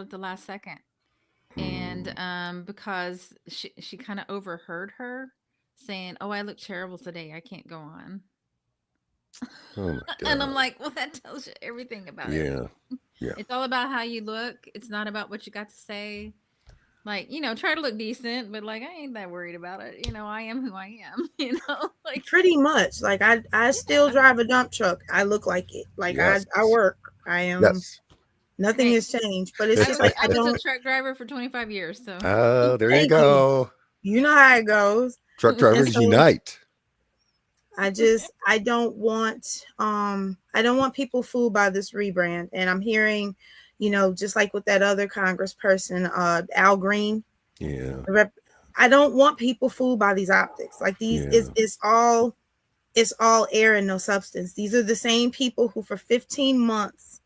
at the last second. And Mm. because she kind of overheard her saying, "Oh, I look terrible today. I can't go on." Oh my And I'm God. like, "Well, that tells you everything about Yeah. everything. Yeah. It's all about how you look. It's not about what you got to say. Like, try to look decent, but like I ain't that worried about it. I am who I am, like Pretty much. Like I still yeah. drive a dump truck. I look like it. Like Yes. I work. I am. Yes. Nothing Hey, has changed. But it's just like I I was a don't. truck driver for 25 years, so Oh, there you Thank you. go. You know how it goes. Truck And drivers so unite. I don't want people fooled by this rebrand. And I'm hearing, just like with that other congressperson, Al Green, Yeah. I don't want people fooled by these optics. Like these Yeah. it's all air and no substance. These are the same people who for 15 months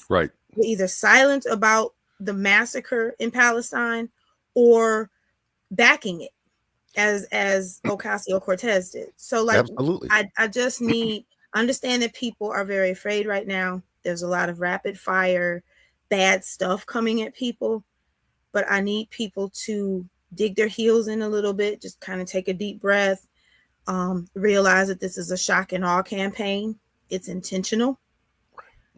Right. were either silent about the massacre in Palestine or backing it as Ocasio-Cortez did. So like Absolutely. I just need understand that people are very afraid right now. There's a lot of rapid fire bad stuff coming at people, but I need people to dig their heels in a little bit, just kind of take a deep breath, realize that this is a shock and awe campaign. It's intentional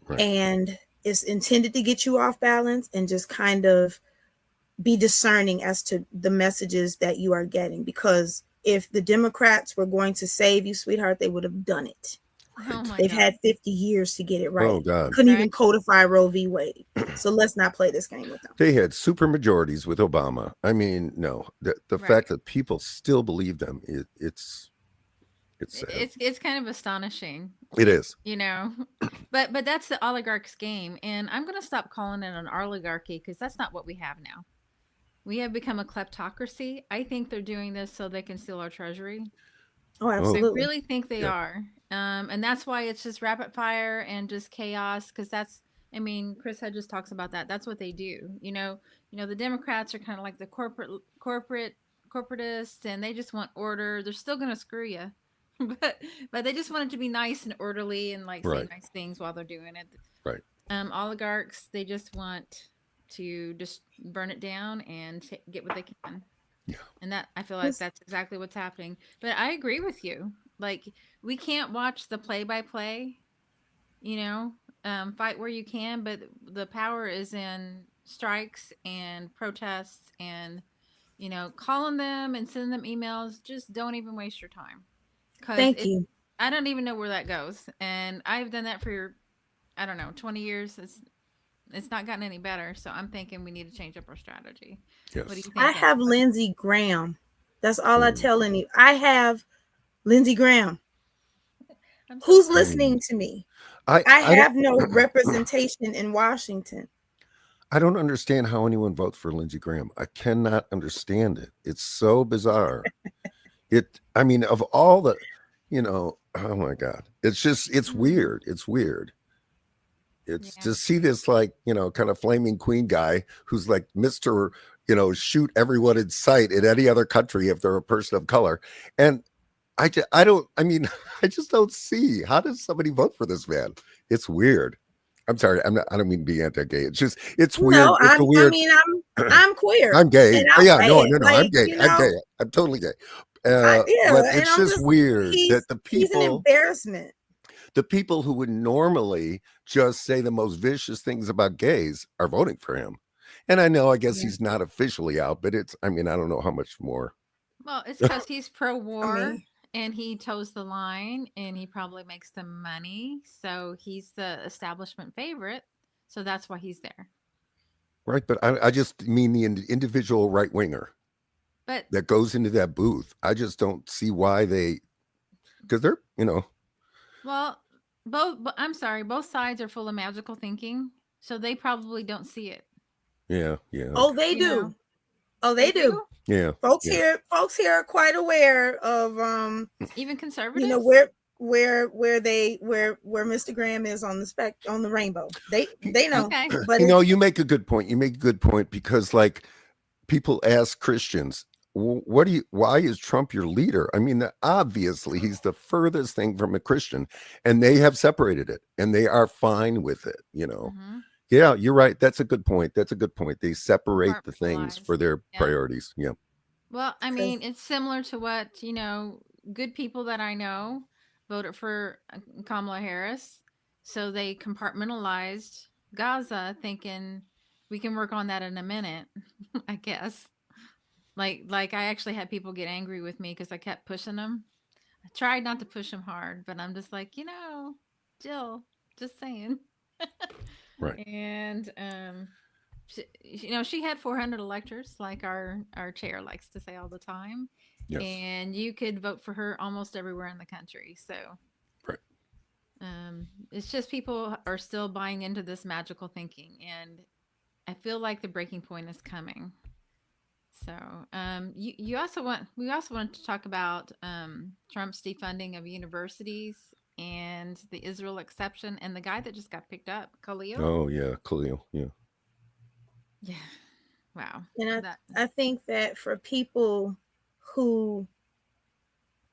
Right. and it's intended to get you off balance, and just kind of be discerning as to the messages that you are getting, because if the Democrats were going to save you, sweetheart, they would have done it. oh Right. my They've god. had 50 years to get it Oh right. God. Couldn't even Right? codify Roe v. Wade. So let's not play this game with them. They had super majorities with Obama. I mean, no, the Right. fact that people still believe them, it's sad. It's kind of astonishing, It is. you know. But that's the oligarch's game, and I'm going to stop calling it an oligarchy because that's not what we have now. We have become a kleptocracy. I think they're doing this so they can steal our treasury. Oh, Oh I absolutely. really think they yeah. are. And that's why it's just rapid fire and just chaos because I mean, Chris Hedges talks about that. That's what they do. The Democrats are kind of like the corporatists and they just want order. They're still going to screw you. but but they just want it to be nice and orderly and like say Right. nice things while they're doing it. Right. Oligarchs, they just want to just burn it down and get what they can. Yeah. And that I feel like that's exactly what's happening. But I agree with you. Like we can't watch the play by play, you know, fight where you can, but the power is in strikes and protests and calling them and sending them emails. Just don't even waste your time because Thank you. I don't even know where that goes. And I've done that for I don't know 20 years. It's not gotten any better. So I'm thinking we need to change up our strategy. What do Yes. you I think, have Jennifer? Lindsey Graham. That's all I Mm. tell any. I have Lindsey Graham. I'm so Who's proud. Mm. listening to me? I I I don't have no representation in Washington. I don't understand how anyone votes for Lindsey Graham. I cannot understand it. It's so bizarre. I mean, of all the, oh my God. It's Mhm. weird. It's weird. It's Yeah. to see this like, kind of flaming queen guy who's like Mr., shoot everyone in sight in any other country if they're a person of color. And I don't, I mean, I just don't see how does somebody vote for this man? It's weird. I'm sorry. I don't mean to be anti-gay. It's weird. No, It's a I weird, mean I'm queer I'm gay. and Oh, I'll yeah, say no, it. no, no. I'm Like, gay. I'm gay. I'm totally gay. yeah, But and it's I'm just just weird that he's an embarrassment. the people who would normally just say the most vicious things about gays are voting for him. And I know, I guess Yeah. he's not officially out, but I mean, I don't know how much more. Well, it's because he's I pro-war mean, and he toes the line and he probably makes the money. So he's the establishment favorite. So that's why he's there. Right. But I just mean the individual right winger But that goes into that booth. I just don't see why because they're, well, I'm sorry, both sides are full of magical thinking. So they probably don't see it. yeah, yeah, oh, okay. they You know, do. Oh, they they do. do. Yeah, yeah. Folks here are quite aware of Even you know conservatives. where Mr. Graham is on the on the rainbow. They know, Okay. but it's You make a good point. You make a good point because, like, people ask Christians, why is Trump your leader? I mean, obviously he's the furthest thing from a Christian, and they have separated it and they are fine with it. Mm-hmm. Yeah, you're right. That's a good point. That's a good point. They separate the things Compartmentalized. for their Yeah. priorities. Yeah. Well, I Because mean, it's similar to what, good people that I know voted for Kamala Harris. So they compartmentalized Gaza, thinking we can work on that in a minute, I guess. Like I actually had people get angry with me because I kept pushing them. I tried not to push them hard, but I'm just like, Jill, just saying. Right. And she had 400 electors, like our chair likes to say all the time, Yes. and you could vote for her almost everywhere in the country. So Right. it's just people are still buying into this magical thinking, and I feel like the breaking point is coming. So you also want we also wanted to talk about Trump's defunding of universities and the Israel exception and the guy that just got picked up, Khalil. Oh yeah, Khalil. Yeah. Yeah. Wow. and That. I think that for people who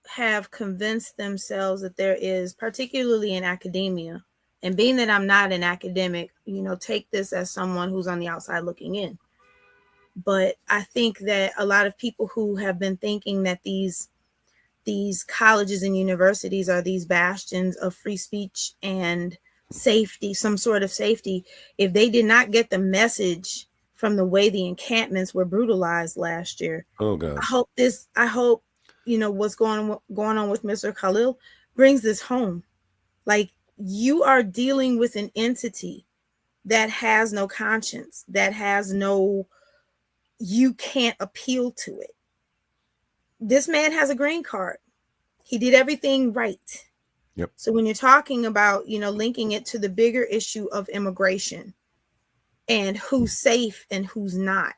have convinced themselves that there is, particularly in academia, and being that I'm not an academic, take this as someone who's on the outside looking in. But I think that a lot of people who have been thinking that these colleges and universities are these bastions of free speech and safety, some sort of safety, if they did not get the message from the way the encampments were brutalized last year, Oh I gosh. hope what's going on with Mr. Khalil brings this home. Like, you are dealing with an entity that has no conscience, that has no, you can't appeal to it. This man has a green card. He did everything right. Yep. So when you're talking about, linking it to the bigger issue of immigration and who's safe and who's not,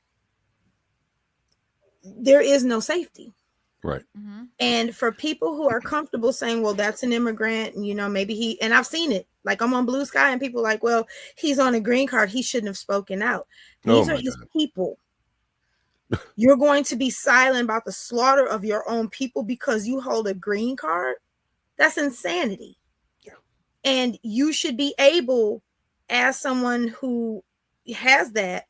there is no safety. Right. Mm-hmm. And for people who are comfortable saying, well, that's an immigrant, and maybe and I've seen it. Like, I'm on Blue Sky and people are like, well, he's on a green card, he shouldn't have spoken out. Oh These are my his God. people. You're going to be silent about the slaughter of your own people because you hold a green card? That's insanity. Yeah. And you should be able, as someone who has that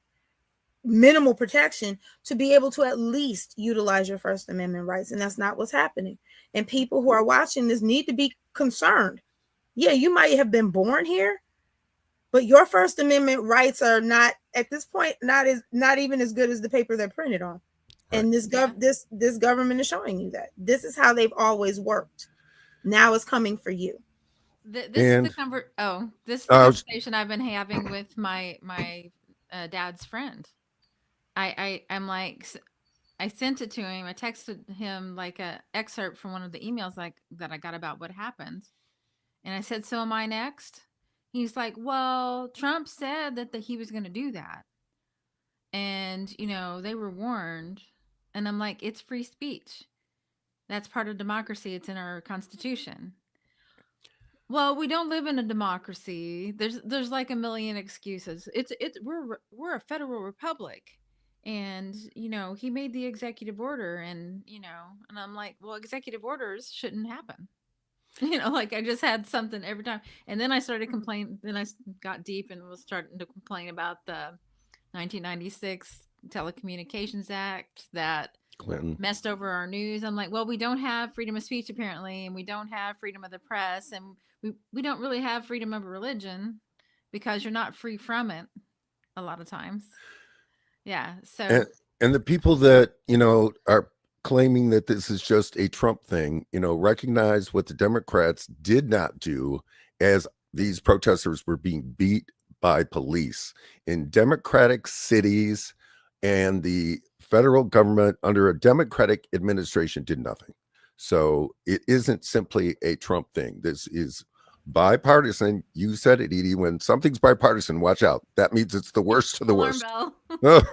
minimal protection, to be able to at least utilize your First Amendment rights. And that's not what's happening. And people who are watching this need to be concerned. Yeah, you might have been born here, but your First Amendment rights are not, at this point, not even as good as the paper they're printed on. Right. And this government is showing you that this is how they've always worked. Now it's coming for you. This is the And convert. Oh, this is the I was conversation I've been having with my dad's friend. I'm like, I sent it to him. I texted him like a excerpt from one of the emails like that I got about what happened, and I said, "So am I next?" He's like, "Well, Trump said that he was going to do that, and they were warned." And I'm like, "It's free speech. That's part of democracy. It's in our constitution." Well, we don't live in a democracy. There's like a million excuses. We're a federal republic. And he made the executive order, and I'm like, well, executive orders shouldn't happen. Like I just had something every time. And then I started complaining, then I got deep and was starting to complain about the 1996 Telecommunications Act that Clinton. messed over our news. I'm like, well, we don't have freedom of speech apparently, and we don't have freedom of the press, and we don't really have freedom of religion because you're not free from it a lot of times. Yeah. So And the people that, are claiming that this is just a Trump thing, recognize what the Democrats did not do as these protesters were being beat by police in Democratic cities, and the federal government under a Democratic administration did nothing. So it isn't simply a Trump thing. This is bipartisan. You said it, Edie. When something's bipartisan, watch out. That means it's the worst of the alarm worst. bell. Ugh.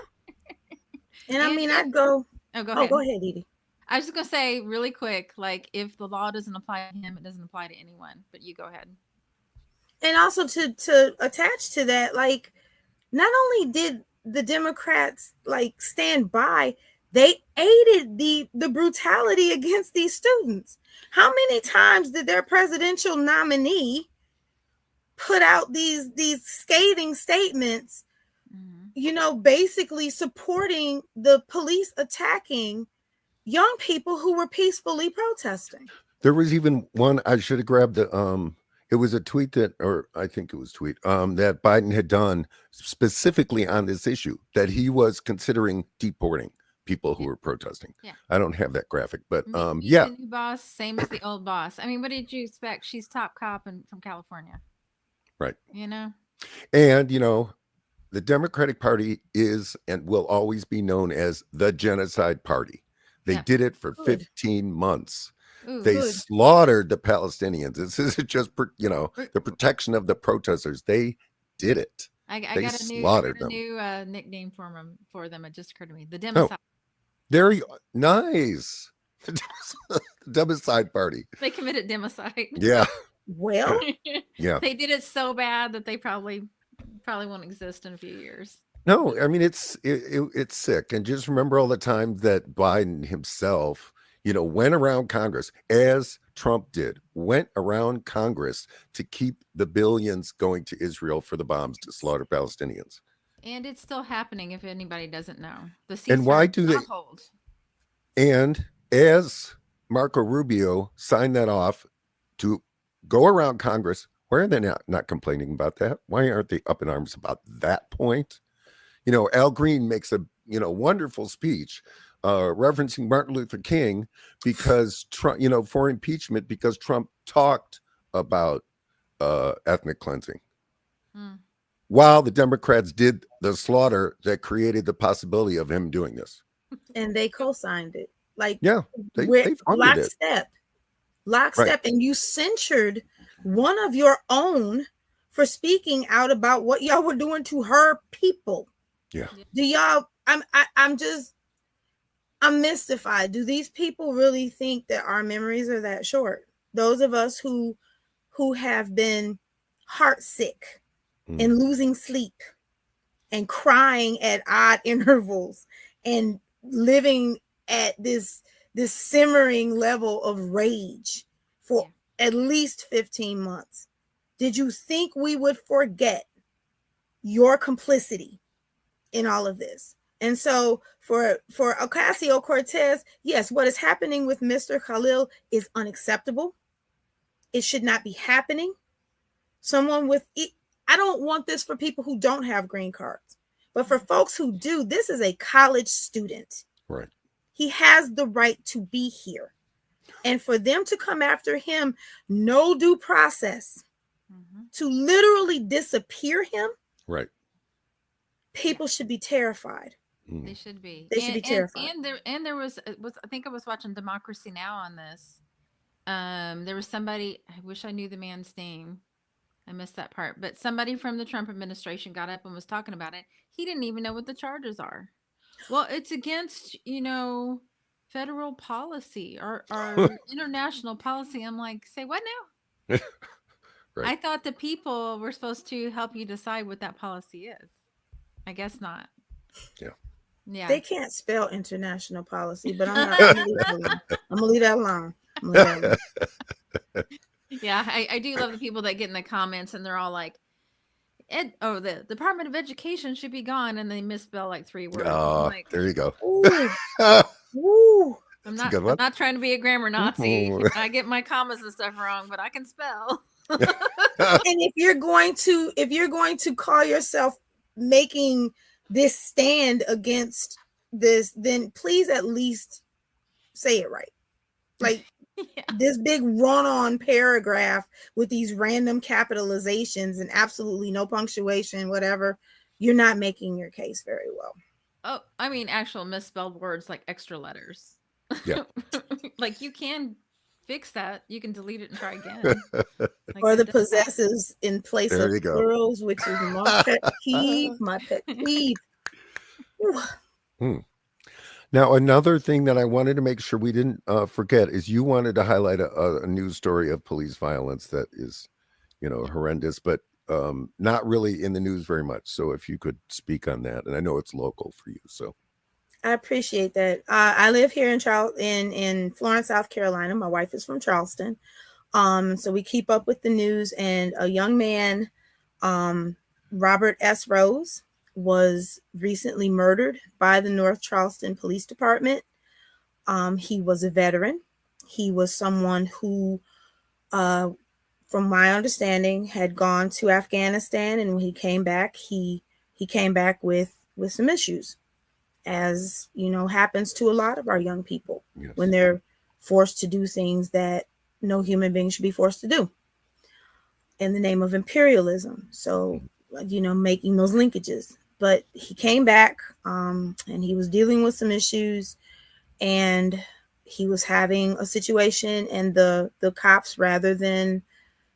And I And mean, if I'd go. oh, go Oh, ahead. go ahead, Edie. I was just gonna say really quick, like if the law doesn't apply to him, it doesn't apply to anyone. But you go ahead. And also to attach to that, like, not only did the Democrats like stand by, they aided the brutality against these students. How many times did their presidential nominee put out these scathing statements, Mhm. basically supporting the police attacking young people who were peacefully protesting. There was even one I should have grabbed the it was a tweet that, or I think it was tweet that Biden had done specifically on this issue, that he was considering deporting people who Yeah. were protesting. Yeah. I don't have that graphic, but Meet yeah, the new boss, same as the old boss. I mean, what did you expect? She's top cop and from California. right. You know? And the Democratic Party is and will always be known as the genocide party. They Yeah. did it for Good. 15 months. Ooh. They Good. slaughtered the Palestinians. This isn't just, We're- the protection of the protesters. They did it. I They got a slaughtered them. new nickname for them. It just occurred to me. The Oh, democide. very nice. The democide party. They committed democide. Yeah. Well, Yeah. They did it so bad that they probably won't exist in a few years. No, I mean it's sick. And just remember all the times that Biden himself, went around Congress, as Trump did, went around Congress to keep the billions going to Israel for the bombs to slaughter Palestinians. And it's still happening if anybody doesn't know. The And why ceasefire do does they? not hold. And as Marco Rubio signed that off to go around Congress, why are they not complaining about that? Why aren't they up in arms about that point? Al Green makes a wonderful speech referencing Martin Luther King because Trump, for impeachment, because Trump talked about ethnic cleansing, while the Democrats did the slaughter that created the possibility of him doing this. And they co-signed it. Like, yeah, they funded it. Lockstep, Right. and you censured one of your own for speaking out about what y'all were doing to her people. Yeah. Do y'all? I'm mystified. Do these people really think that our memories are that short? Those of us who have been heartsick and losing sleep and crying at odd intervals and living at this simmering level of rage for at least 15 months. Did you think we would forget your complicity in all of this? And so for Ocasio-Cortez, yes, what is happening with Mr. Khalil is unacceptable. It should not be happening. Someone with I don't want this for people who don't have green cards, but for folks who do, this is a college student. Right. He has the right to be here. And for them to come after him, no due process, to literally disappear him, right? People should be terrified. They should be. They should be terrified. And there was I think I was watching Democracy Now! On this. There was somebody, I wish I knew the man's name. I missed that part. But somebody from the Trump administration got up and was talking about it. He didn't even know what the charges are. Well, it's against, federal policy or international policy. I'm like, say what now? Right. I thought the people were supposed to help you decide what that policy is. I guess not. Yeah. Yeah. They can't spell international policy, but I'm gonna leave that alone. Yeah, I do love the people that get in the comments and they're all like, the Department of Education should be gone, and they misspell like 3 words. Oh, like, there you go. Ooh. I'm not trying to be a grammar Nazi. I get my commas and stuff wrong, but I can spell. And if you're going to call yourself making this stand against this, then please at least say it right. Like this big run-on paragraph with these random capitalizations and absolutely no punctuation, whatever, you're not making your case very well. Oh, I mean, actual misspelled words like extra letters. Yeah. Like you can fix that. You can delete it and try again. Like or the possessives in place of plurals, which is my pet peeve. My pet peeve. Now, another thing that I wanted to make sure we didn't forget is you wanted to highlight a news story of police violence that is, horrendous, but not really in the news very much. So if you could speak on that, and I know it's local for you, so. I appreciate that. I live here in Florence, South Carolina. My wife is from Charleston. So we keep up with the news, and a young man, um, Robert S. Rose, was recently murdered by the North Charleston Police Department. He was a veteran. He was someone who, uh, from my understanding, had gone to Afghanistan, and when he came back, he came back with some issues, as you know, happens to a lot of our young people when Yes. they're forced to do things that no human being should be forced to do in the name of imperialism. So, you know, making those linkages. But he came back, and he was dealing with some issues, and he was having a situation, and the cops, rather than,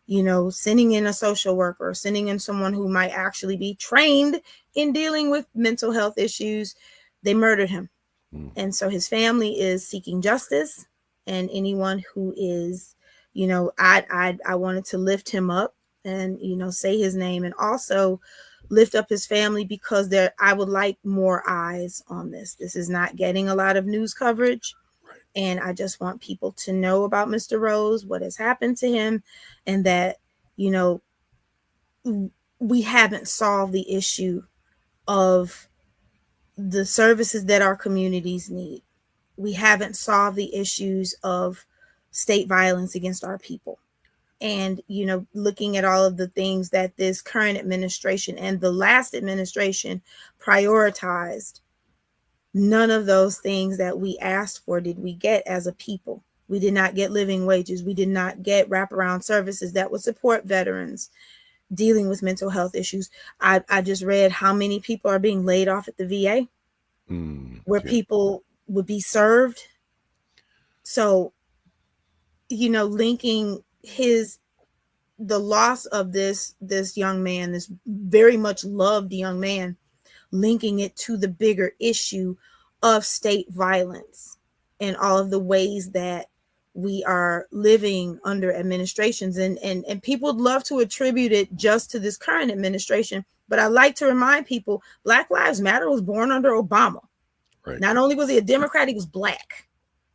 you know, sending in a social worker, sending in someone who might actually be trained in dealing with mental health issues, they murdered him. Mm. And so his family is seeking justice, and anyone who is, you know, I wanted to lift him up, and, you know, say his name, and also lift up his family, because there, I would like more eyes on this. This is not getting a lot of news coverage, Right. and I just want people to know about Mr. Rose, what has happened to him, and that, you know, we haven't solved the issue of the services that our communities need. We haven't solved the issues of state violence against our people. And, you know, looking at all of the things that this current administration and the last administration prioritized, none of those things that we asked for did we get as a people. We did not get living wages. We did not get wraparound services that would support veterans dealing with mental health issues. I just read how many people are being laid off at the VA, Mm. where Yeah. people would be served. So, you know, linking his, the loss of this young man, this very much loved young man, linking it to the bigger issue of state violence and all of the ways that we are living under administrations, and people would love to attribute it just to this current administration, but I like to remind people Black Lives Matter was born under Obama. Right. Not only was he a Democrat, he was black.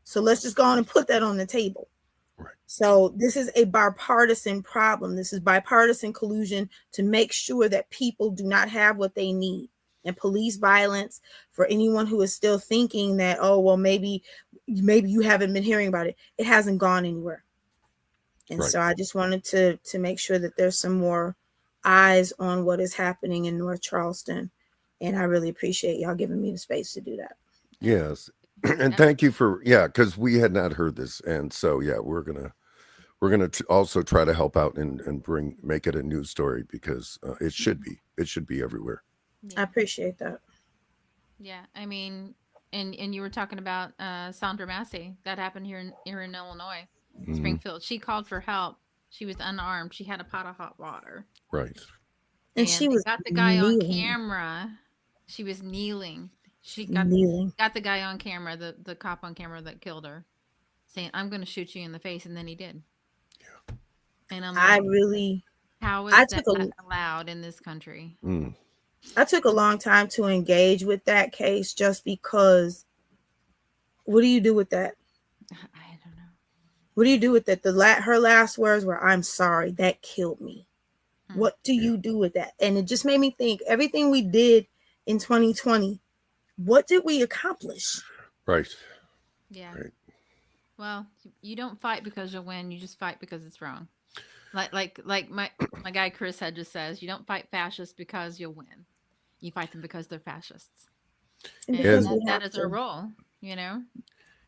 So let's just go on and put that on the table. Right. So this is a bipartisan problem. This is bipartisan collusion to make sure that people do not have what they need. And police violence, for anyone who is still thinking that, oh, well, maybe you haven't been hearing about it, it hasn't gone anywhere. And Right. so I just wanted to make sure that there's some more eyes on what is happening in North Charleston. And I really appreciate y'all giving me the space to do that. Yes. And Yep. thank you for, yeah, because we had not heard this, and so yeah, we're gonna also try to help out and bring make it a news story, because it should be everywhere. I Yeah. appreciate that. Yeah. I mean, and you were talking about Sandra Massey. That happened here in Illinois, Hmm. Springfield. She called for help. She was unarmed. She had a pot of hot water. Right. And And she they was got the guy on kneeling, camera. She was kneeling. She kneeling. got the guy on camera, the cop on camera that killed her, saying, "I'm going to shoot you in the face," and then he did. And I'm I like, really, how I is that took a, allowed in this country? Mm. I took a long time to engage with that case, just because. What do you do with that? I don't know. What do you do with that? Her last words were, "I'm sorry, that killed me." Hmm. What do Yeah. you do with that? And it just made me think, everything we did in 2020, what did we accomplish? Right. Yeah. Right. Well, you don't fight because you'll win. You just fight because it's wrong. Like my guy Chris had just says, you don't fight fascists because you'll win. You fight them because they're fascists, And and because And we that have is our to. role. You know.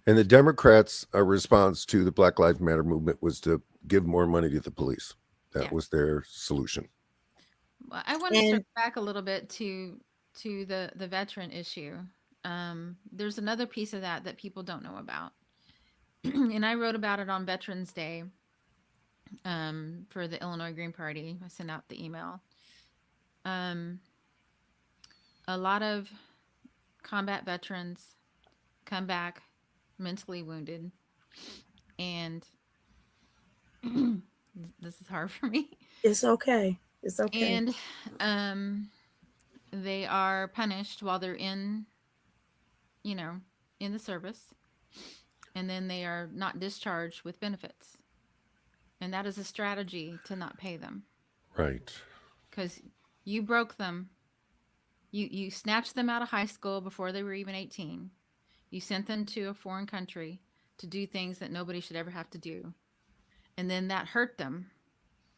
and the Democrats' response to the Black Lives Matter movement was to give more money to the police. That Yeah. was their solution. Well, I want to And circle back a little bit to the veteran issue. There's another piece of that that people don't know about, and I wrote about it on Veterans Day for the Illinois Green Party. I sent out the email. Um, a lot of combat veterans come back mentally wounded, and this is hard for me. it's okay. It's okay. And um, they are punished while they're you know, in the service, and then they are not discharged with benefits. And that is a strategy to not pay them Right. because you broke them. You snatched them out of high school before they were even 18. You sent them to a foreign country to do things that nobody should ever have to do. And then that hurt them.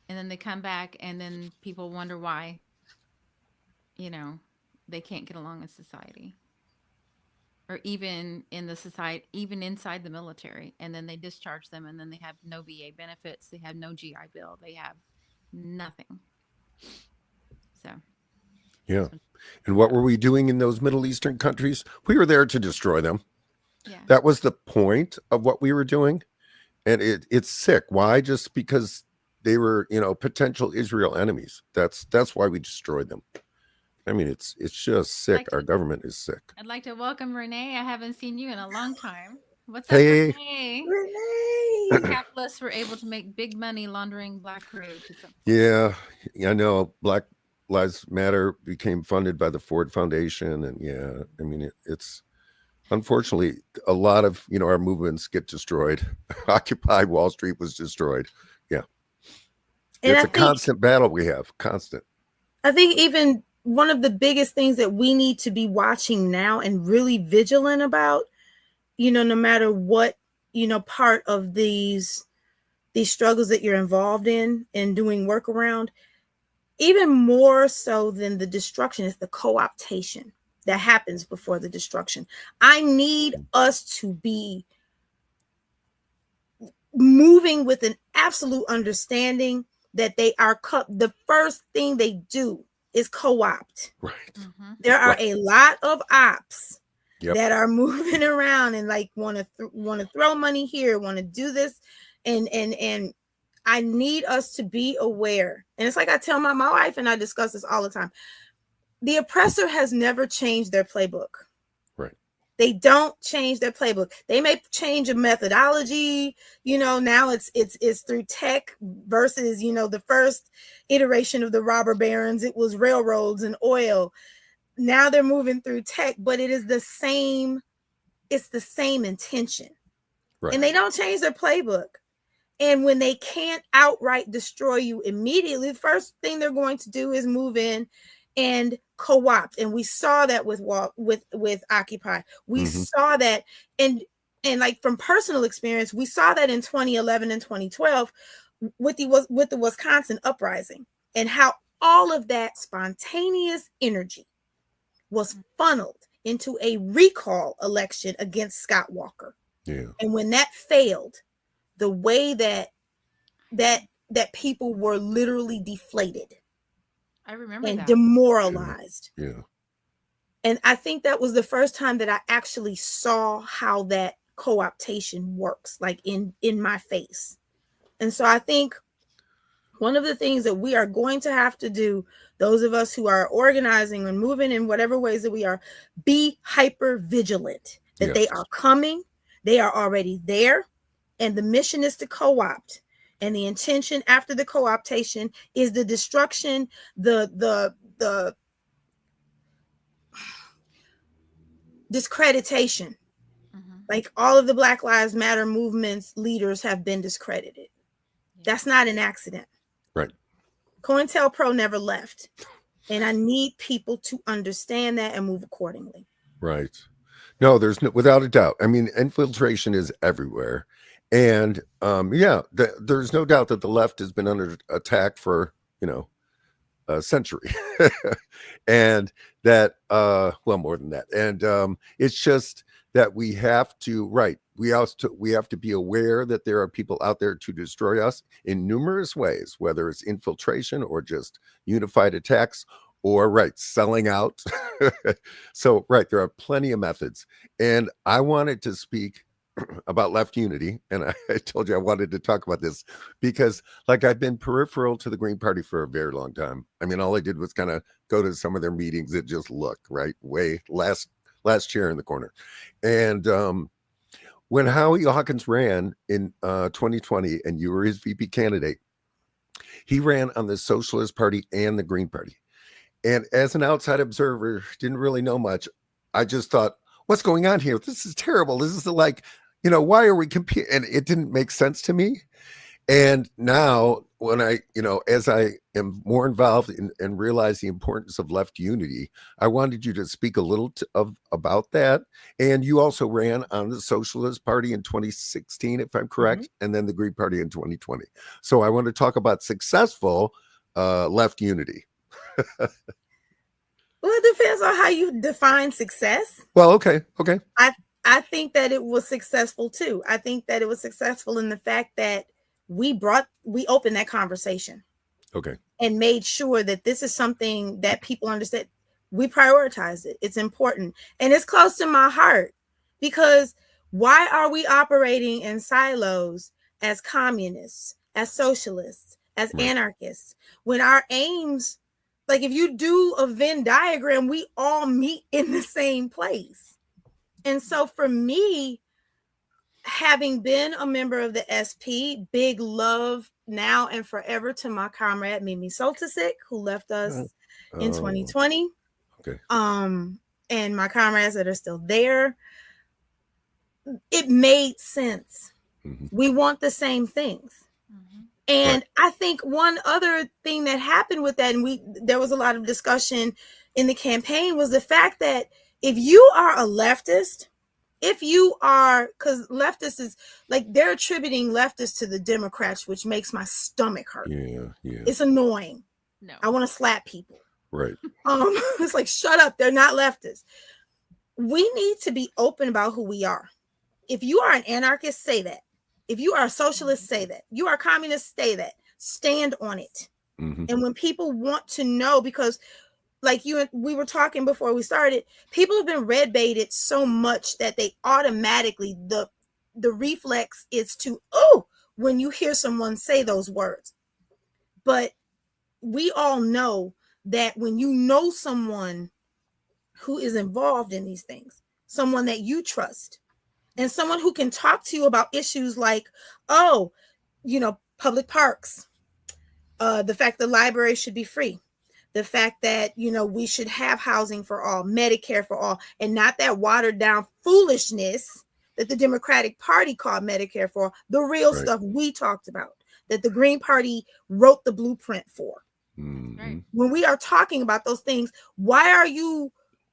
And then they come back and then people wonder why, you know, they can't get along in society or even in the society, even inside the military. And then they discharge them and then they have no VA benefits. They have no GI Bill. They have nothing. So, Yeah. that's what, And what were we doing in those Middle Eastern countries? We were there to destroy them. yeah. That was the point of what we were doing. And it's sick. Why? Just because they were, potential Israel enemies. That's why we destroyed them. I mean, it's just sick. Like Our to, government is sick. I'd like to welcome Renee. I haven't seen you in a long time. What's up, Hey, Renee? The Renee. capitalists were able to make big money laundering black crude at some point. yeah, I know. Black Lives Matter became funded by the Ford Foundation, and yeah, I mean, it's unfortunately a lot of our movements get destroyed. Occupy Wall Street was destroyed. Yeah, And it's a constant battle we have. Constant. I think even one of the biggest things that we need to be watching now and really vigilant about, no matter what, part of these struggles that you're involved in and doing work around, even more so than the destruction is the co-optation that happens before the destruction. I need us to be moving with an absolute understanding that they are the first thing they do is co-opt. Right. Mm-hmm. There are Right. a lot of ops Yep. that are moving around and like want to throw money here, want to do this, and I need us to be aware. And it's like I tell my wife, and I discuss this all the time. The oppressor has never changed their playbook. Right. They don't change their playbook. They may change a methodology. Now it's through tech versus, the first iteration of the robber barons. It was railroads and oil. Now they're moving through tech, but it is the same. It's the same intention. Right. And they don't change their playbook. And when they can't outright destroy you immediately, the first thing they're going to do is move in and co-opt. And we saw that with Occupy. We saw that, and like from personal experience, we saw that in 2011 and 2012 with the Wisconsin uprising, and how all of that spontaneous energy was funneled into a recall election against Scott Walker. Yeah. And when that failed, the way that people were literally deflated. I remember and that. demoralized. Yeah. And I think that was the first time that I actually saw how that co-optation works, like in my face. And so I think one of the things that we are going to have to do, those of us who are organizing and moving in whatever ways that we are, be hyper vigilant that they are coming, they are already there, and the mission is to co-opt. And the intention after the co-optation is the destruction, the discreditation. Mm-hmm. Like all of the Black Lives Matter movement's leaders have been discredited. That's not an accident. Right. COINTELPRO never left. And I need people to understand that and move accordingly. Right. No, there's no, without a doubt. I mean, infiltration is everywhere. And there's no doubt that the left has been under attack for, a century. And that, more than that. And it's just that we have to, we have to be aware that there are people out there to destroy us in numerous ways, whether it's infiltration or just unified attacks or selling out. So there are plenty of methods. And I wanted to speak about left unity, and I told you I wanted to talk about this because I've been peripheral to the Green Party for a very long time. I mean, all I did was kind of go to some of their meetings that just look way last chair in the corner. And when Howie Hawkins ran in 2020 and you were his VP candidate, he ran on the Socialist Party and the Green Party. And as an outside observer, didn't really know much. I just thought, what's going on here? This is terrible. This is why are we competing? And it didn't make sense to me. And now when as I am more involved and realize the importance of left unity, I wanted you to speak a little about that. And you also ran on the Socialist Party in 2016, if I'm correct, and then the Green Party in 2020. So I want to talk about successful left unity. Well, it depends on how you define success. Well, okay. I think that it was successful too. I think that it was successful in the fact that we opened that conversation. Okay. And made sure that this is something that people understand. We prioritize it. It's important. And it's close to my heart, because why are we operating in silos as communists, as socialists, as anarchists, when our aims, like if you do a Venn diagram, we all meet in the same place. And so for me, having been a member of the SP, big love now and forever to my comrade Mimi Soltysik, who left us in 2020. Okay. And my comrades that are still there. It made sense. Mm-hmm. We want the same things. Mm-hmm. And I think one other thing that happened with that, and there was a lot of discussion in the campaign, was the fact that if you are a leftist, because leftists is like, they're attributing leftists to the Democrats, which makes my stomach hurt. Yeah. It's annoying. No. I want to slap people. Right. It's like, shut up. They're not leftists. We need to be open about who we are. If you are an anarchist, say that. If you are a socialist, say that. You are a communist, say that. Stand on it. Mm-hmm. And when people want to know, because like we were talking before we started, people have been red baited so much that they automatically, the reflex is to, when you hear someone say those words. But we all know that when you know someone who is involved in these things, someone that you trust, and someone who can talk to you about issues like, public parks, the fact that libraries should be free, the fact that, we should have housing for all, Medicare for all, and not that watered down foolishness that the Democratic Party called Medicare for all, the real stuff we talked about, that the Green Party wrote the blueprint for. Mm-hmm. When we are talking about those things, why are you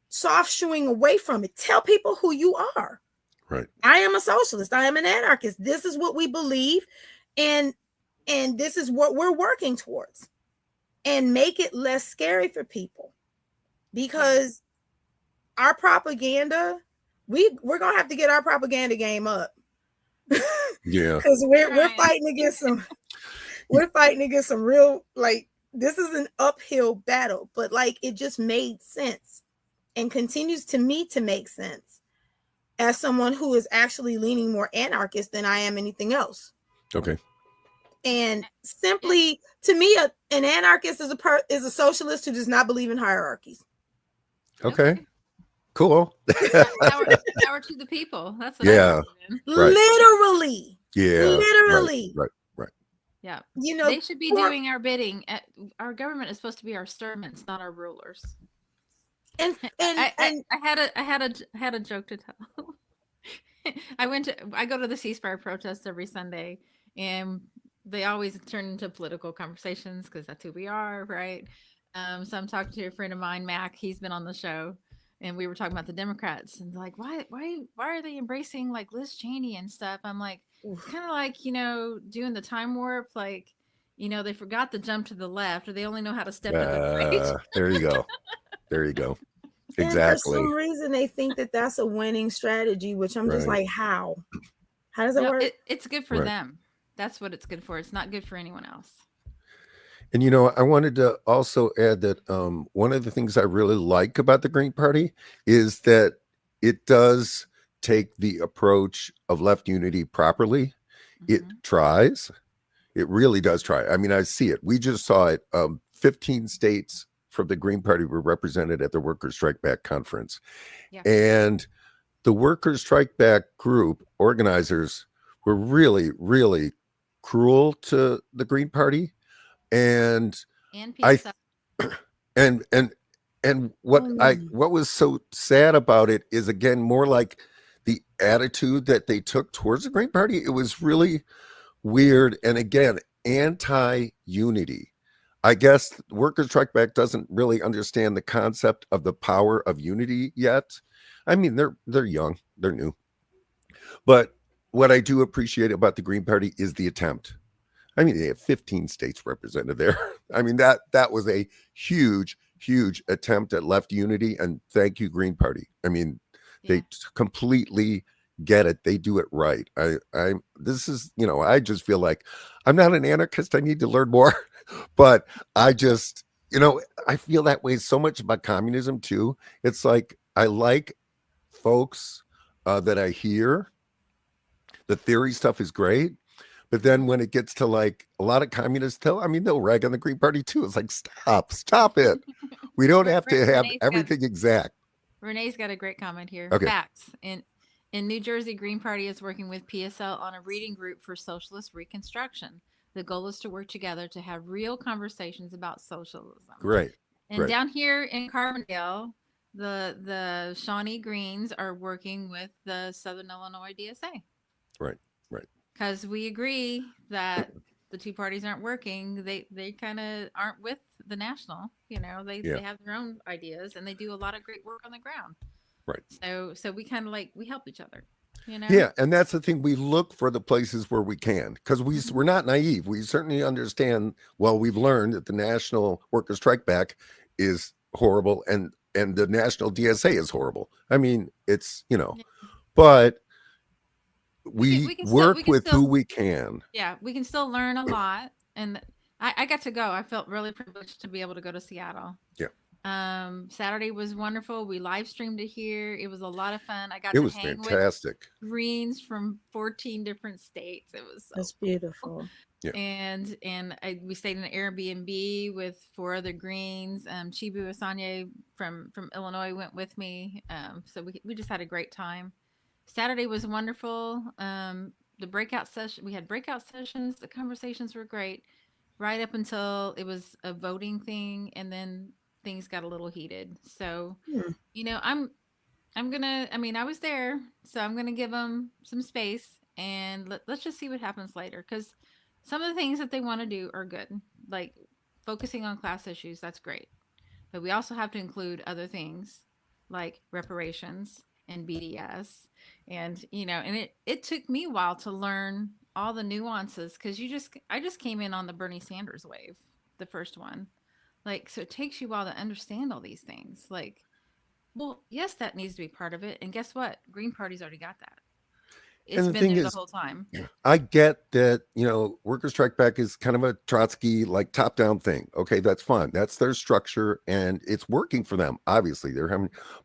soft shoeing away from it? Tell people who you are. Right. I am a socialist. I am an anarchist. This is what we believe, and this is what we're working towards. And make it less scary for people, because our propaganda, we're gonna have to get our propaganda game up. Yeah, because we're fighting against some real, like, this is an uphill battle, but like, it just made sense and continues to me to make sense as someone who is actually leaning more anarchist than I am anything else. Okay. And simply, to me, an anarchist is a socialist who does not believe in hierarchies. Okay. Cool. Power to the people. That's what I believe in. Literally. Yeah. Literally. Right. Yeah. They should be doing our bidding. Our government is supposed to be our servants, not our rulers. And I had a joke to tell. I go to the ceasefire protests every Sunday, and they always turn into political conversations because that's who we are, right? So I'm talking to a friend of mine, Mac. He's been on the show, and we were talking about the Democrats, and like, why are they embracing like Liz Cheney and stuff? I'm like, kind of like, doing the time warp, like, they forgot to jump to the left, or they only know how to step to the right. There you go. Exactly. And for some reason, they think that that's a winning strategy, which I'm just like, how does that work? It's good for them. That's what it's good for. It's not good for anyone else. And, I wanted to also add that one of the things I really like about the Green Party is that it does take the approach of left unity properly. Mm-hmm. It tries. It really does try. I mean, I see it. We just saw it. 15 states from the Green Party were represented at the Workers' Strike Back conference. Yeah. And the Workers' Strike Back group organizers were really, really cruel to the Green Party. And what was so sad about it is, again, more like the attitude that they took towards the Green Party. It was really weird. And again, anti-unity. I guess Workers Strike Back doesn't really understand the concept of the power of unity yet. I mean, they're young, they're new. But what I do appreciate about the Green Party is the attempt. I mean, they have 15 states represented there. I mean, that was a huge attempt at left unity. And thank you, Green Party. I mean, Yeah. they completely get it. They do it right. This is, I just feel like I'm not an anarchist. I need to learn more, but I just, I feel that way so much about communism too. It's like, I like folks that I hear. The theory stuff is great. But then when it gets to like a lot of communists they'll rag on the Green Party too. It's like, stop it. We don't have to have everything exact. Renee's got a great comment here. Okay. Facts. In New Jersey, Green Party is working with PSL on a reading group for socialist reconstruction. The goal is to work together to have real conversations about socialism. Great. And down here in Carbondale, the Shawnee Greens are working with the Southern Illinois DSA. Right. Because we agree that the two parties aren't working. They kind of aren't with the national. They have their own ideas and they do a lot of great work on the ground. Right. So we kind of we help each other. Yeah, and that's the thing. We look for the places where we can, because we're not naive. We certainly understand. Well, we've learned that the National Workers Strike Back is horrible, and the National DSA is horrible. I mean, it's but we work with who we can. Yeah, we can still learn a lot, and I got to go. I felt really privileged to be able to go to Seattle. Yeah. Saturday was wonderful. We live streamed it here. It was a lot of fun. It was fantastic. With Greens from 14 different states. It was that's beautiful. Yeah. And we stayed in an Airbnb with 4 other Greens. Chibu Asanye from Illinois went with me. So we just had a great time. Saturday was wonderful. The breakout session, we had breakout sessions. The conversations were great right up until it was a voting thing, and then things got a little heated. So, I'm gonna. I mean, I was there, so I'm gonna give them some space, and let's just see what happens later. Because some of the things that they want to do are good, like focusing on class issues. That's great, but we also have to include other things like reparations and BDS, and and it took me a while to learn all the nuances, because I just came in on the Bernie Sanders wave, the first one. So it takes you a while to understand all these things. Well, yes, that needs to be part of it. And guess what? Green Party's already got that. It's been there the whole time. I get that, Workers Strike Back is kind of a Trotsky, top-down thing. Okay, that's fine. That's their structure, and it's working for them. Obviously,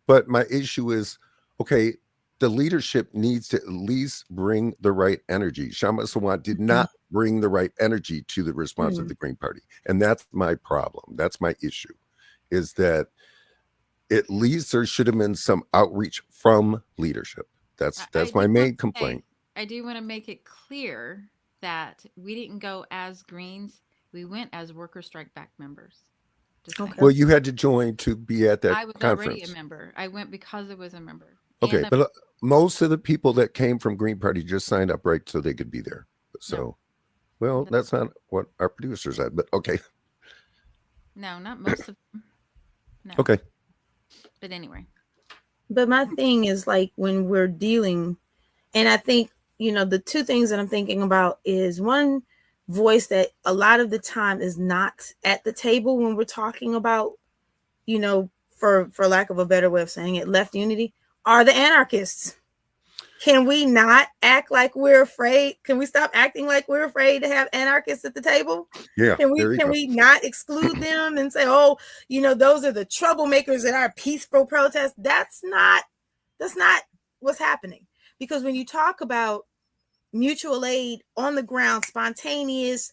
but my issue is, okay, the leadership needs to at least bring the right energy. Shama Sawant did not bring the right energy to the response of the Green Party. And that's my problem. That's my issue, is that at least there should have been some outreach from leadership. That's my main complaint. I do want to make it clear that we didn't go as Greens. We went as Workers Strike Back members. Okay. Well, you had to join to be at that conference. I was already a member. I went because I was a member. Okay, but most of the people that came from Green Party just signed up right so they could be there. So, well, that's not what our producer said, but okay. No, not most of them. No. Okay. But anyway. But my thing is, when we're dealing, and I think, the two things that I'm thinking about is, one, voice that a lot of the time is not at the table when we're talking about, for lack of a better way of saying it, left unity, are the anarchists. Can we not act like we're afraid? Can we stop acting like we're afraid to have anarchists at the table? Yeah. Can we not exclude them and say, oh, those are the troublemakers at our peaceful protest? That's not what's happening. Because when you talk about mutual aid on the ground, spontaneous,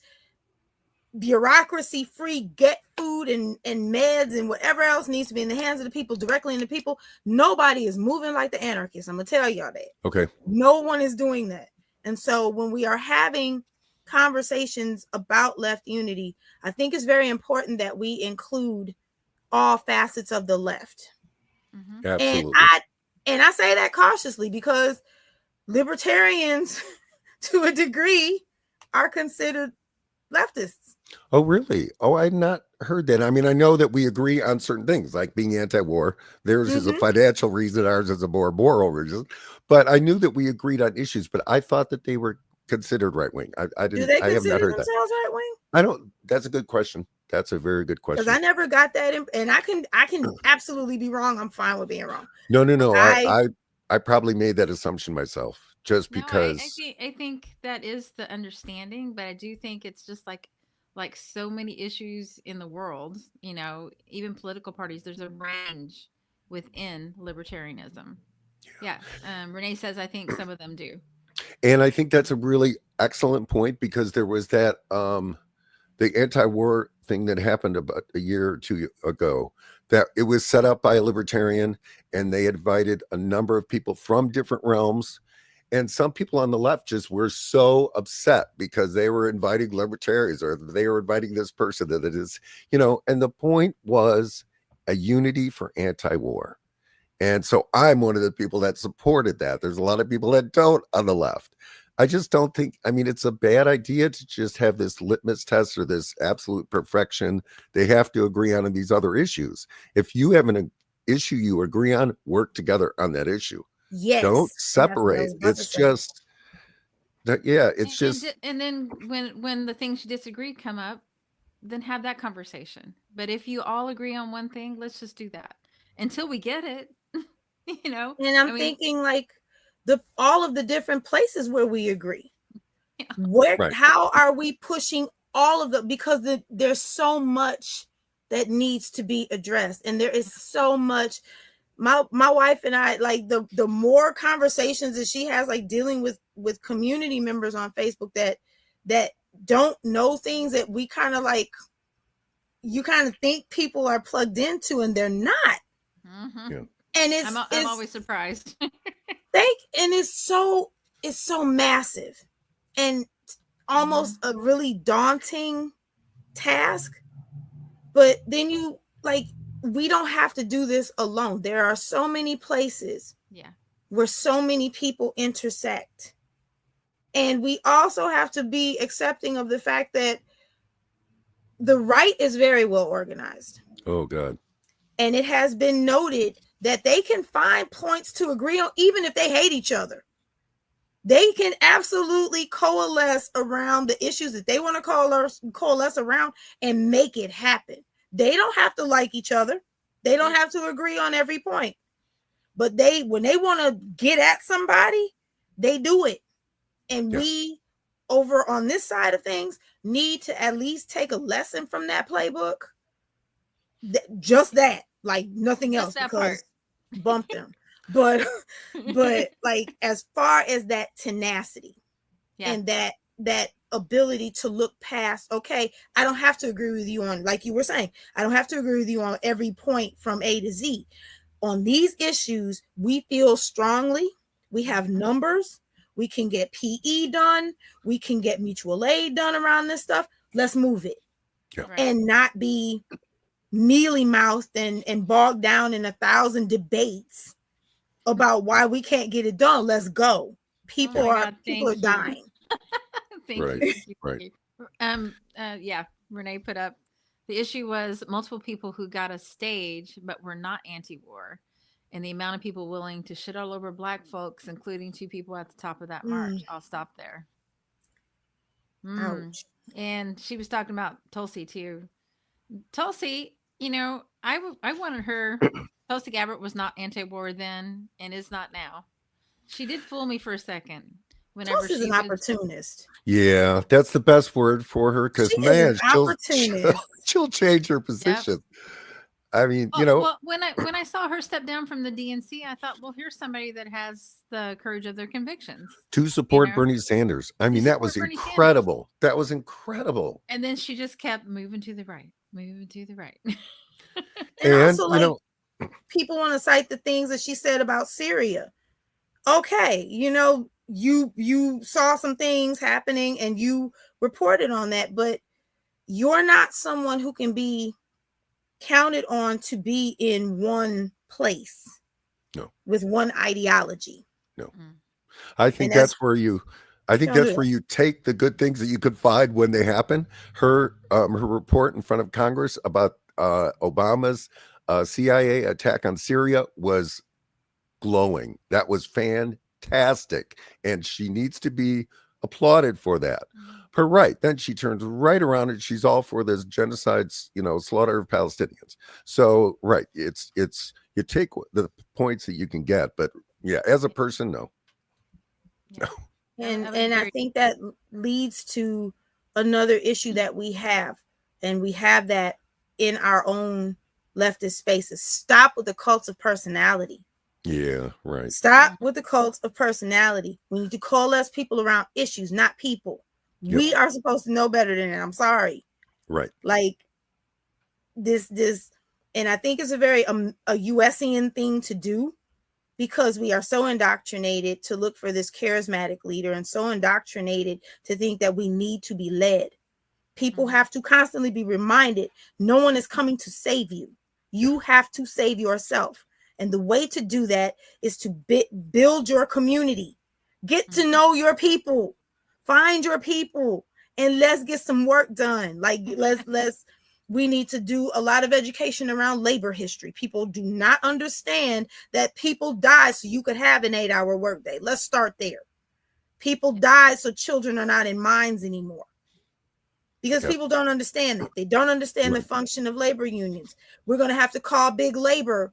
bureaucracy free, get food and meds and whatever else needs to be in the hands of the people, directly in the people, nobody is moving like the anarchists. I'm gonna tell y'all that. Okay. No one is doing that. And so when we are having conversations about left unity, I think it's very important that we include all facets of the left. Absolutely. And I say that cautiously, because libertarians to a degree are considered leftists. Oh, really? Oh, I had not heard that. I mean, I know that we agree on certain things, like being anti-war. Theirs is a Hmm. financial reason, ours is a more moral reason. But I knew that we agreed on issues, but I thought that they were considered right wing. Do they I have not consider heard that. themselves right wing? I don't. That's a good question. That's a very good Because question. I never got that, and I can absolutely be wrong. I'm fine with being wrong. No, no, no. I I probably made that assumption myself just No, because. I think that is the understanding, but I do think it's just like so many issues in the world, even political parties, there's a range within libertarianism. Yeah. Renee says I think some of them do. And I think that's a really excellent point because there was that the anti-war thing that happened about a year or two ago, that it was set up by a libertarian and they invited a number of people from different realms, and some people on the left just were so upset because they were inviting libertarians or they were inviting this person that it is, and the point was a unity for anti-war. And so I'm one of the people that supported that. There's a lot of people that don't on the left. I just don't think, I mean, it's a bad idea to just have this litmus test or this absolute perfection. They have to agree on these other issues. If you have an issue you agree on, work together on that issue. Don't Yes, and that's what I separate. was about to It's say. just that, yeah, it's just And then when the things you disagree come up, then have that conversation. But if you all agree on one thing, let's just do that until we get it. And I'm I mean, thinking like the all of the different places where we agree. yeah. right. How are we pushing all of the, because there's so much that needs to be addressed, and there is so much. My wife and I, like, the more conversations that she has, like dealing with community members on Facebook that don't know things that we kind of like, you kind of think people are plugged into and they're not. Mm-hmm. Yeah. And I'm always surprised. and it's so massive and almost a really daunting task. But then you, like, we don't have to do this alone. There are so many places Yeah. where so many people intersect. And we also have to be accepting of the fact that the right is very well organized. Oh, God. And it has been noted that they can find points to agree on, even if they hate each other. They can absolutely coalesce around the issues that they want to coalesce around and make it happen. They don't have to like each other. They don't have to agree on every point. But when they want to get at somebody, they do it. And Yeah. we, over on this side of things, need to at least take a lesson from that playbook. Just that, like nothing Just else, that because part. bump them. But like, as far as that tenacity, Yeah. and that ability to look past, okay, I don't have to agree with you on, like you were saying, I don't have to agree with you on every point from A to Z. On these issues, we feel strongly, we have numbers, we can get PE done, we can get mutual aid done around this stuff. Let's move it. Yeah. Right. And not be mealy mouthed and bogged down in 1,000 debates about why we can't get it done. Let's go. People my are God, people are thank you. dying. Thank Right, you. Thank you. right. Thank you. Yeah. Renee put up the issue was multiple people who got a stage but were not anti-war, and the amount of people willing to shit all over black folks, including 2 people at the top of that march. I'll stop there. Ouch. And she was talking about Tulsi too. Tulsi, I wanted her. Tulsi Gabbard was not anti-war then and is not now. She did fool me for a second. Whenever Tulsi's she an was, opportunist. Yeah, that's the best word for her She because, is an man, opportunist. she'll change her yep. position. I mean, Well, when I saw her step down from the DNC, I thought, well, here's somebody that has the courage of their convictions. to support Bernie Sanders. I mean, that was Bernie Sanders. incredible. That was incredible. And then she just kept moving to the right, moving to the right. And And, also, like, people want to cite the things that she said about Syria. Okay, you saw some things happening and you reported on that, but you're not someone who can be counted on to be in one place. No. With one ideology. No. I think And that's where you I think Don't do that's that. where you take the good things that you could find when they happen. Her report in front of Congress about Obama's CIA attack on Syria was glowing. That was fantastic, and she needs to be applauded for that. But right then, she turns right around and she's all for this genocide, slaughter of Palestinians. So right, it's you take the points that you can get, but yeah, as a person, no. Yeah. And I would and I agree. think that leads to another issue that we have, and we have that in our own leftist spaces. Stop with the cults of personality. Yeah, right. Stop with the cults of personality. We need to coalesce people around issues, not people. Yep. We are supposed to know better than that. I'm sorry. Right. Like this, and I think it's a very a USian thing to do, because we are so indoctrinated to look for this charismatic leader and so indoctrinated to think that we need to be led. People have to constantly be reminded no one is coming to save you. You have to save yourself. And the way to do that is to build your community. Get to know your people. Find your people, and let's get some work done. Like let's we need to do a lot of education around labor history. People do not understand that people died so you could have an 8-hour workday. Let's start there. People died so children are not in mines anymore, because people don't understand that. They don't understand the function of labor unions. We're going to have to call big labor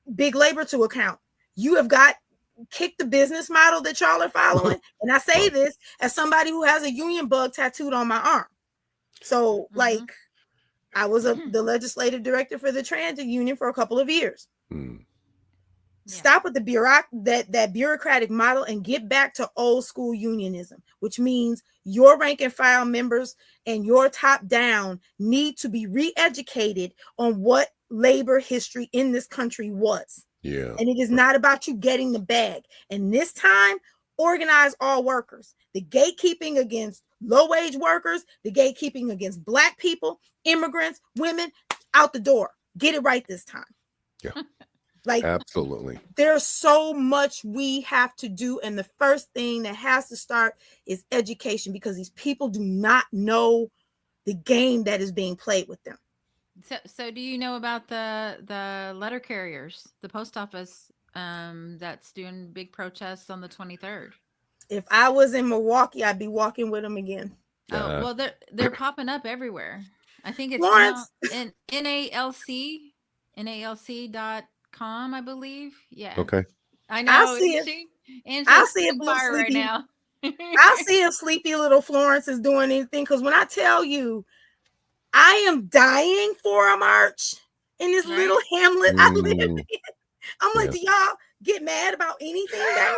to account. You have got kick the business model that y'all are following. And I say this as somebody who has a union bug tattooed on my arm. So like, I was the legislative director for the transit union for a couple of years. Stop with the that bureaucratic model and get back to old school unionism, which means your rank and file members and your top down need to be re-educated on what labor history in this country was. Yeah. And it is not about you getting the bag. And this time, organize all workers. The gatekeeping against low-wage workers, the gatekeeping against Black people, immigrants, women, out the door. Get it right this time. Yeah. Like, absolutely. There's so much we have to do. And the first thing that has to start is education, because these people do not know the game that is being played with them. So do you know about the letter carriers, the post office that's doing big protests on the 23rd? If I was in Milwaukee, I'd be walking with them again. Oh, well, they're popping up everywhere. I think it's Lawrence. in NALC.com, I believe. Yeah. Okay. I know. I'll see it. I'll see it fire right now. I'll see if sleepy little Florence is doing anything, because when I tell you, I am dying for a march in this little hamlet I live in. I'm like, do y'all get mad about anything now?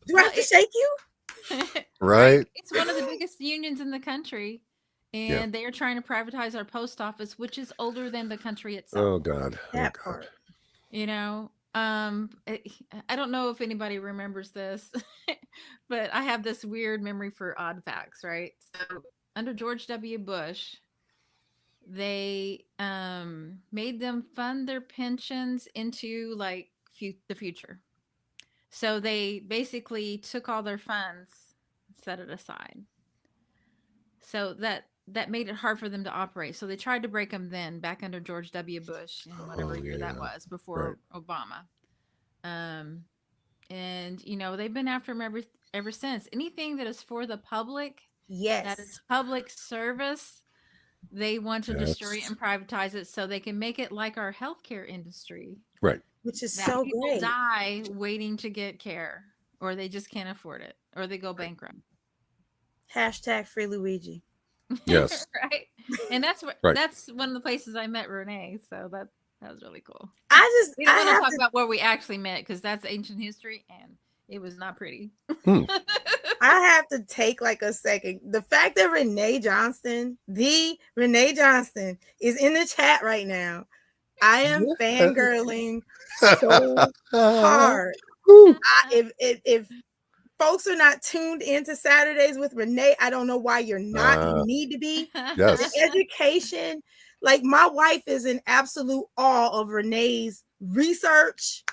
Do I have to shake you? Right. It's one of the biggest unions in the country, and they are trying to privatize our post office, which is older than the country itself. Oh God. That part. You know, I don't know if anybody remembers this, but I have this weird memory for odd facts, right? So under George W. Bush, they made them fund their pensions into like the future. So they basically took all their funds, set it aside. So that made it hard for them to operate. So they tried to break them then, back under George W. Bush in whatever year that was, before Obama. And they've been after him ever since. Anything that is for the public, that is public service, they want to destroy it and privatize it so they can make it like our healthcare industry. Right. Which is so people great. Die waiting to get care, or they just can't afford it, or they go bankrupt. Hashtag Free Luigi. Yes. Right. And that's one of the places I met Renee. So that was really cool. We don't want to talk about where we actually met, because that's ancient history and it was not pretty. I have to take like a second. The fact that Renee Johnston is in the chat right now, I am fangirling so hard. If folks are not tuned into Saturdays with Renee, I don't know why you're not. You need to be. Yes. Education. Like, my wife is in absolute awe of Renee's research.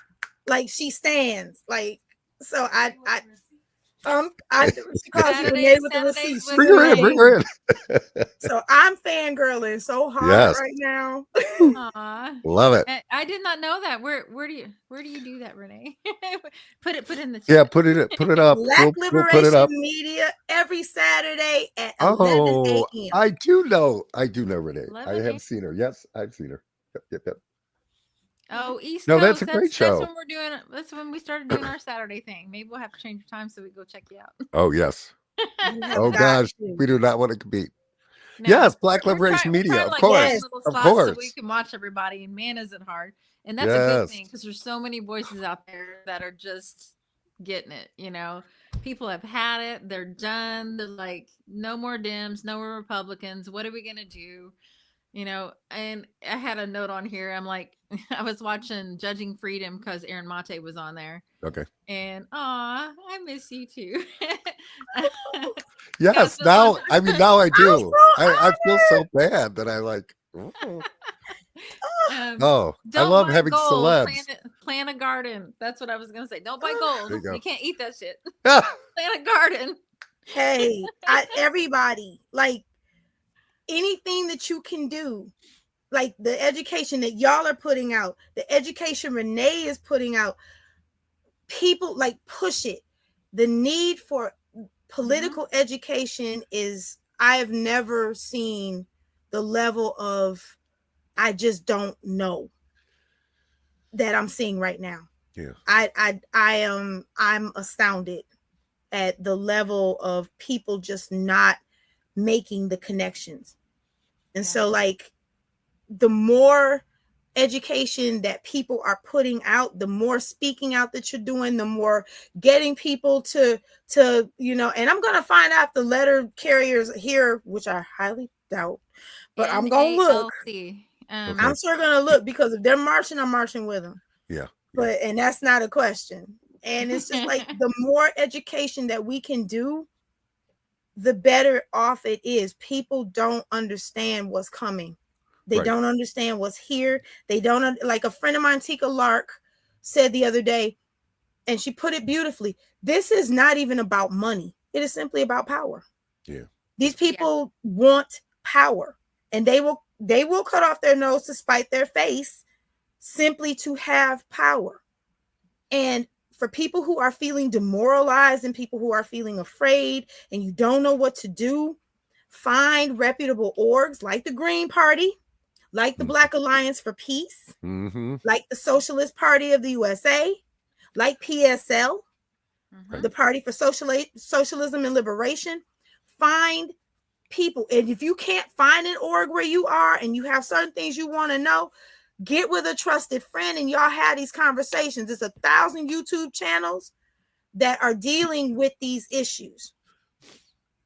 Like, she stands. Like, so I She calls you Renee with the Saturdays receipts. with Bring her in. Bring her in. So I'm fangirling so hard Yes. right now. Aw. Love it. I did not know that. Where do you do that, Renee? put it in the chat. Yeah, put it up. Black We'll put it Liberation up. Media every Saturday at 11 Oh, a.m. I do know Renee. I 11 have seen her. Yes, I've seen her. Yep. Oh, East No, Coast. that's a great show. That's when we're doing. That's when we started doing our Saturday thing. Maybe we'll have to change the time so we go check you out. Oh, yes. You have Oh, got gosh. to. We do not want to compete. No, Yes, Black we're Liberation we're Media, trying to of like course. find Yes, little Of spots so we course. can watch everybody. And man, is it hard? And that's a good Yes. thing because there's so many voices out there that are just getting it. You know, people have had it. They're done. They're like, no more Dems, no more Republicans. What are we gonna do? You know, and I had a note on here. I'm like, I was watching Judging Freedom because Aaron Mate was on there. Okay. And I miss you too. Yes, Godzilla. now I do. so I feel so bad that I like. Oh, I Don't love buy having gold. celebs. Plant a garden. That's what I was gonna say. Don't buy gold. There you go. You can't eat that shit. Plant a garden. Hey, everybody, like anything that you can do, like the education that y'all are putting out, the education Renee is putting out, people like push it. The need for political education is, I have never seen the level of I just don't know that I'm seeing right now. Yeah. I'm astounded at the level of people just not making the connections. And so like the more education that people are putting out, the more speaking out that you're doing, the more getting people to you know, and I'm gonna find out the letter carriers here, which I highly doubt, but I'm gonna look. NALC. I'm sure gonna look, because if they're marching, I'm marching with them. Yeah. But and that's not a question. And it's just like the more education that we can do, the better off it is. People don't understand what's coming. They Right. don't understand what's here. They don't like a friend of mine, Tika Lark, said the other day, and she put it beautifully. This is not even about money. It is simply about power. Yeah. These people want power, and they will cut off their nose to spite their face simply to have power. And for people who are feeling demoralized and people who are feeling afraid and you don't know what to do, find reputable orgs like the Green Party, like the Black Alliance for Peace, like the Socialist Party of the USA, like PSL, the Party for Socialism and Liberation. Find people. And if you can't find an org where you are and you have certain things you want to know, get with a trusted friend and y'all have these conversations. There's 1,000 YouTube channels that are dealing with these issues.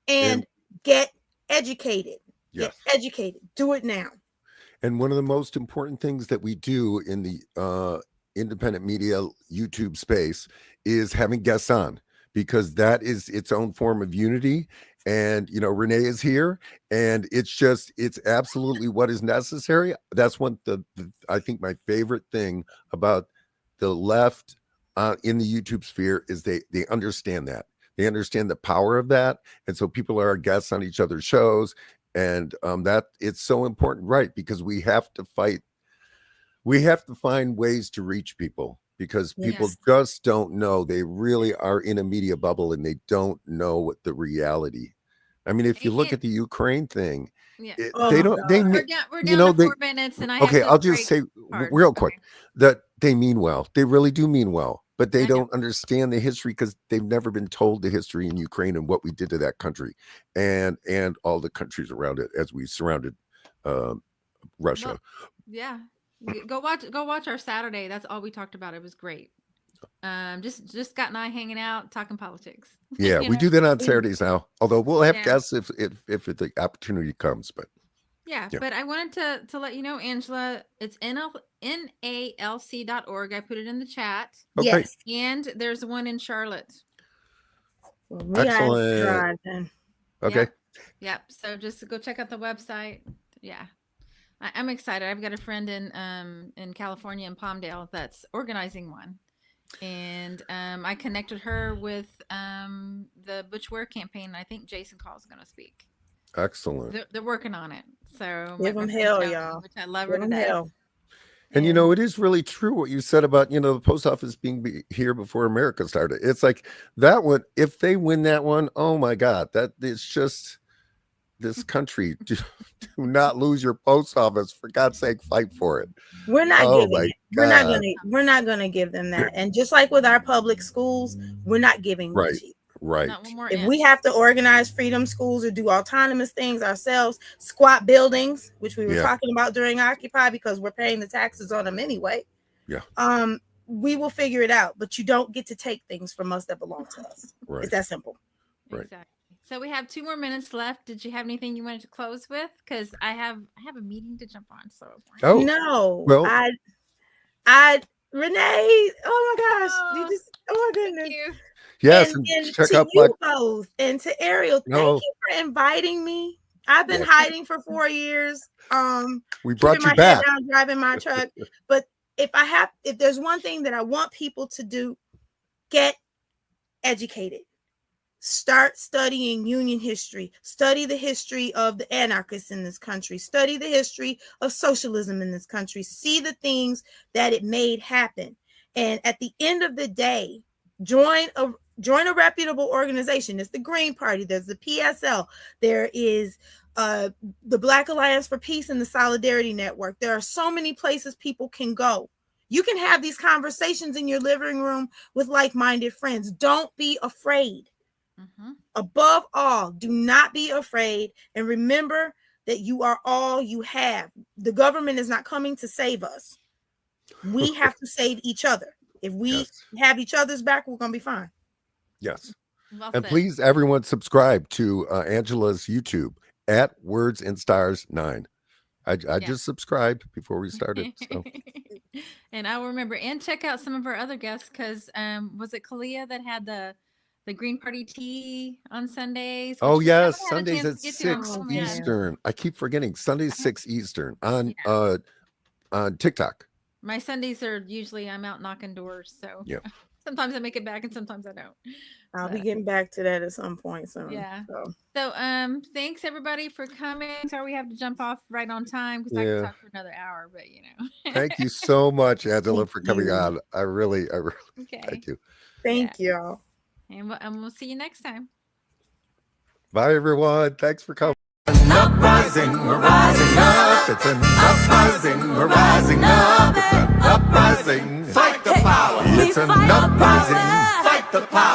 And get educated. Yes. Get educated. Do it now. And one of the most important things that we do in the independent media YouTube space is having guests on, because that is its own form of unity. And, you know, Renee is here, and it's absolutely what is necessary. That's one, I think my favorite thing about the left in the YouTube sphere is they understand that. They understand the power of that. And so people are guests on each other's shows. And that it's so important, right? Because we have to fight. We have to find ways to reach people, because people just don't know. They really are in a media bubble and they don't know what the reality. I mean, if you look at the Ukraine thing, they don't. They we're down to 4 minutes, and I have I'll just say real quick that they mean well. They really do mean well, but they don't understand the history because they've never been told the history in Ukraine and what we did to that country and all the countries around it as we surrounded Russia. Well, go watch our Saturday. That's all we talked about. It was great. Just Scott and I hanging out talking politics. Yeah, we do that on Saturdays now, although we'll have guests if the opportunity comes. But but I wanted to let you know, Angela, it's NALC.org. I put it in the chat. Yes. And there's one in Charlotte. Excellent. Okay. Yep. So just go check out the website. Yeah. I'm excited. I've got a friend in California, in Palmdale, that's organizing one. And I connected her with the Butch Ware campaign. I think Jason Call is going to speak. Excellent. They're working on it. So Give them hell, y'all. which I love Give her to them death. hell. And it is really true what you said about the post office being here before America started. It's like that one. If they win that one, oh my God, that it's just this country. Do not lose your post office, for God's sake. Fight for it. We're not Oh giving my it. We're not God. gonna give them that. And just like with our public schools, we're not giving them Right. to you. Right. Not one more If inch. we have to organize freedom schools or do autonomous things ourselves, squat buildings, which we were Yeah. talking about during Occupy, because we're paying the taxes on them anyway. Yeah. We will figure it out, but you don't get to take things from us that belong to us. Right. It's that simple. Right. Exactly. So we have 2 more minutes left. Did you have anything you wanted to close with? Because I have a meeting to jump on. So No, well, Renee, oh my gosh, you Oh, just, oh my thank goodness. you. yes, And check to out you both and to Ariel, thank No. you for inviting me. I've been Yeah. hiding for 4 years. We brought keeping you my head back. down, driving my truck. But if there's one thing that I want people to do, get educated. Start studying Union history. Study the history of the anarchists in this country. Study the history of socialism in this country. See the things that it made happen. And at the end of the day, join a reputable organization. It's the Green Party. There's the PSL. There is the Black Alliance for Peace and the Solidarity Network. There are so many places people can go. You can have these conversations in your living room with like-minded friends. Don't be afraid. Mm-hmm. Above all, do not be afraid, and remember that you are all you have. The government is not coming to save us. We have to save each other. If we have each other's back, we're going to be fine. Yes. Well And said. please, everyone, subscribe to Angela's YouTube at Words and Stars 9. I just subscribed before we started. So. And I'll remember, and check out some of our other guests, because was it Kalia that had the Green Party tea on Sundays? Oh which we haven't yes, had a Sundays chance at to get to on 6 Home Ed. Eastern. I keep forgetting. Sundays 6 Eastern on TikTok. My Sundays are usually I'm out knocking doors, so Yeah. sometimes I make it back and sometimes I don't. I'll be getting back to that at some point soon. Yeah. So thanks everybody for coming. Sorry we have to jump off right on time because I Yeah. could talk for another hour, but Thank you so much, Angela, for coming you. on. I really Okay. thank you. Thank y'all. And we'll see you next time. Bye, everyone. Thanks for coming. Uprising, we're rising up. It's an Uprising, we're rising up. uprising. Fight the power. It's an uprising. Fight the power.